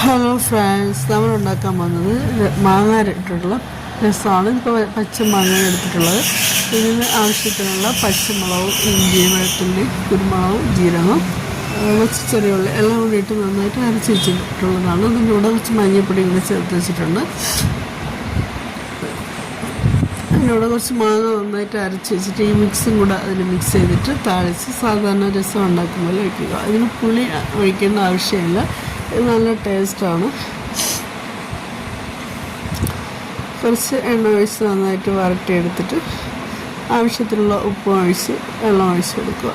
Hello friends, നമ്മൾ ഉണ്ടാക്കാൻ പോകുന്നത് മാങ്ങ ഇട്ടിട്ടുള്ള രസമാണ്. ഇപ്പോൾ പച്ച മാങ്ങ എടുത്തിട്ടുള്ളത്. ഇതിന് ആവശ്യത്തിനുള്ള പച്ചമുളകും ഇഞ്ചി വെളുത്തുള്ളി കുരുമുളകും ജീരകം കുറച്ച് ചെറിയ ഉള്ളി എല്ലാം കൂടി ഇട്ട് നന്നായിട്ട് അരച്ച് വെച്ചിട്ടുള്ളതാണ്. അതിൻ്റെ കൂടെ കുറച്ച് മഞ്ഞൾപ്പൊടി കൂടി ചേർത്ത് വെച്ചിട്ടുണ്ട്. അതിൻ്റെ കൂടെ കുറച്ച് മാങ്ങ നന്നായിട്ട് അരച്ച് വെച്ചിട്ട് ഈ മിക്സും കൂടെ അതിൽ മിക്സ് ചെയ്തിട്ട് താളിച്ച് സാധാരണ രസം ഉണ്ടാക്കും പോലെ വയ്ക്കുക. അതിന് പുളി ഒഴിക്കേണ്ട ആവശ്യമില്ല. ഇത് നല്ല ടേസ്റ്റാണ്. കുറച്ച് എണ്ണ ഒഴിച്ച് നന്നായിട്ട് വരട്ടിയെടുത്തിട്ട് ആവശ്യത്തിനുള്ള ഉപ്പും ഒഴിച്ച് വെള്ളം ഒഴിച്ച് കൊടുക്കുക.